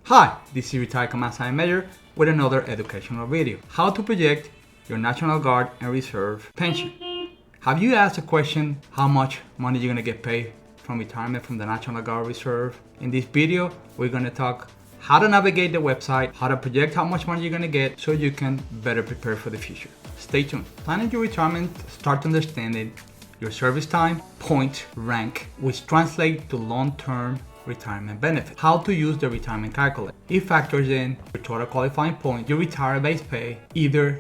Hi, this is Retired Command Sergeant Major with another educational video. How to project your National Guard and Reserve pension. Have you asked a question, how much money you're gonna get paid from retirement from the National Guard Reserve? In this video, we're gonna talk how to navigate the website, how to project how much money you're gonna get so you can better prepare for the future. Stay tuned. Planning your retirement, start understanding your service time, point, rank, which translate to long-term retirement benefit. How to use the retirement calculator. It factors in your total qualifying point, your retirement base pay, either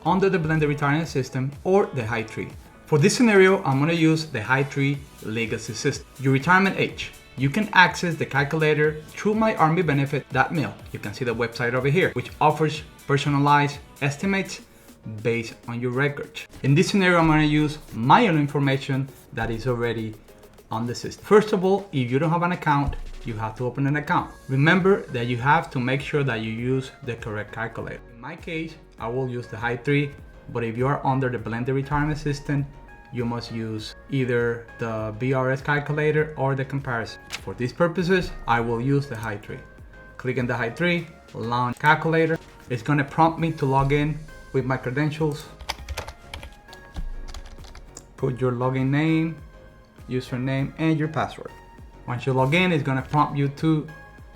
under the blended retirement system or the high tree. For this scenario, I'm going to use the high tree legacy system. Your retirement age. You can access the calculator through myarmybenefit.mil. You can see the website over here, which offers personalized estimates based on your records. In this scenario, I'm going to use my own information that is already on the system. First of all, if you don't have an account, you have to open an account. Remember that you have to make sure that you use the correct calculator. In my case, I will use the high tree, but if you are under the blended retirement system, you must use either the BRS calculator or the comparison. For these purposes, I will use the high tree. Click on the high tree, launch calculator. It's going to prompt me to log in with my credentials. Put your login name, username, and your password. Once you log in, it's going to prompt you to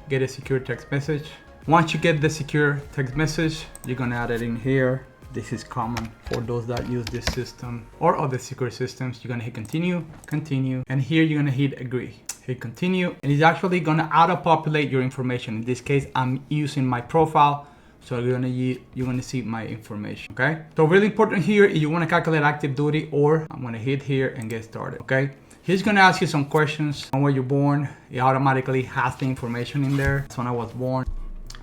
get a secure text message. Once you get the secure text message, you're going to add it in here. This is common for those that use this system or other secure systems. You're going to hit continue, continue, and here you're going to hit agree. Hit continue, and it's actually going to auto-populate your information. In this case, I'm using my profile, so you're gonna see my information. Okay, so really important here is you want to calculate active duty, or I'm going to hit here and get started. Okay, he's going to ask you some questions on where you're born. It automatically has the information in there. That's when I was born.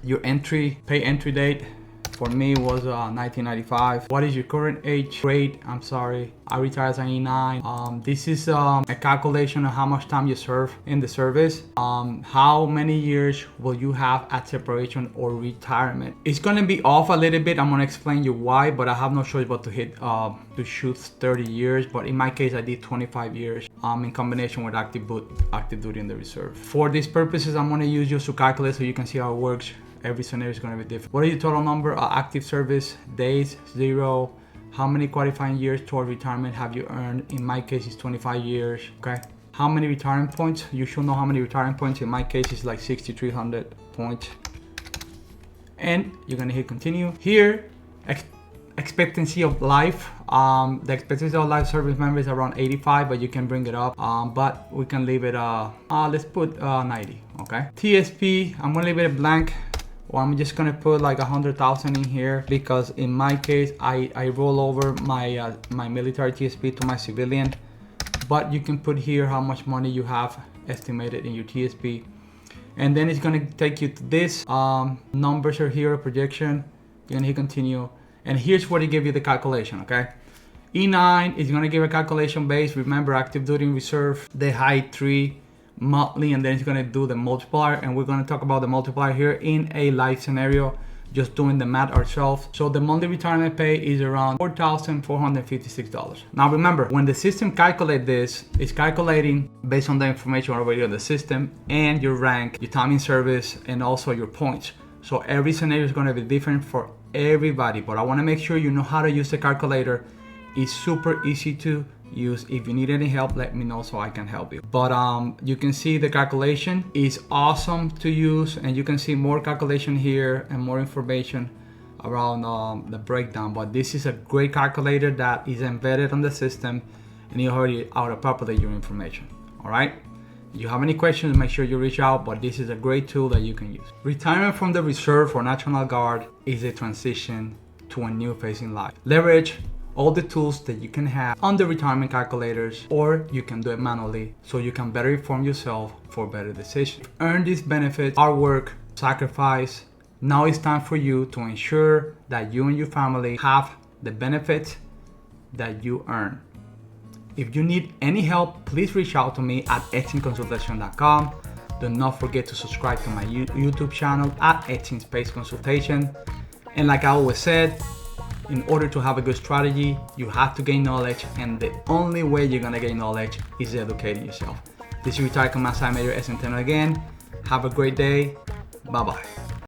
Your pay entry date for me was 1995. What is your current age? Grade, I'm sorry, I retired as an E9. This is a calculation of how much time you serve in the service. How many years will you have at separation or retirement? It's gonna be off a little bit. I'm gonna explain you why, but I have no choice but to hit to shoot 30 years. But in my case, I did 25 years in combination with active duty in the reserve. For these purposes, I'm gonna use just to calculate so you can see how it works. Every scenario is going to be different. What is your total number? Active service days, 0. How many qualifying years toward retirement have you earned? In my case, it's 25 years. Okay. How many retirement points? You should know how many retirement points. In my case, it's like 6,300 points. And you're going to hit continue. Here, expectancy of life. The expectancy of life service member is around 85, but you can bring it up. But we can leave it, let's put 90. Okay. TSP, I'm going to leave it blank. Or I'm just gonna put like 100,000 in here because in my case I roll over my my military TSP to my civilian, but you can put here how much money you have estimated in your TSP, and then it's gonna take you to this numbers are here, projection. You're gonna hit continue, and here's where they give you the calculation. Okay, E9 is gonna give a calculation base. Remember, active duty and reserve, the high tree, monthly, and then it's going to do the multiplier, and we're going to talk about the multiplier here in a live scenario, just doing the math ourselves. So the monthly retirement pay is around $4,456. Now remember, when the system calculates this, it's calculating based on the information already on the system and your rank, your time in service, and also your points. So every scenario is going to be different for everybody, but I want to make sure you know how to use the calculator. It's super easy to use. If you need any help, let me know so I can help you. But you can see the calculation is awesome to use, and you can see more calculation here and more information around the breakdown. But this is a great calculator that is embedded on the system, and you already auto-populate your information. All right, if you have any questions, make sure you reach out, but this is a great tool that you can use. Retirement from the reserve or National Guard is a transition to a new phase in life. Leverage all the tools that you can have on the retirement calculators, or you can do it manually so you can better inform yourself for better decisions. Earn these benefits, hard work, sacrifice. Now it's time for you to ensure that you and your family have the benefits that you earn. If you need any help, please reach out to me at eximconsultation.com. Do not forget to subscribe to my YouTube channel at Exim Space Consultation. And like I always said, in order to have a good strategy, you have to gain knowledge, and the only way you're gonna gain knowledge is educating yourself. This is Retired Command Sergeant Major Centeno again. Have a great day. Bye-bye.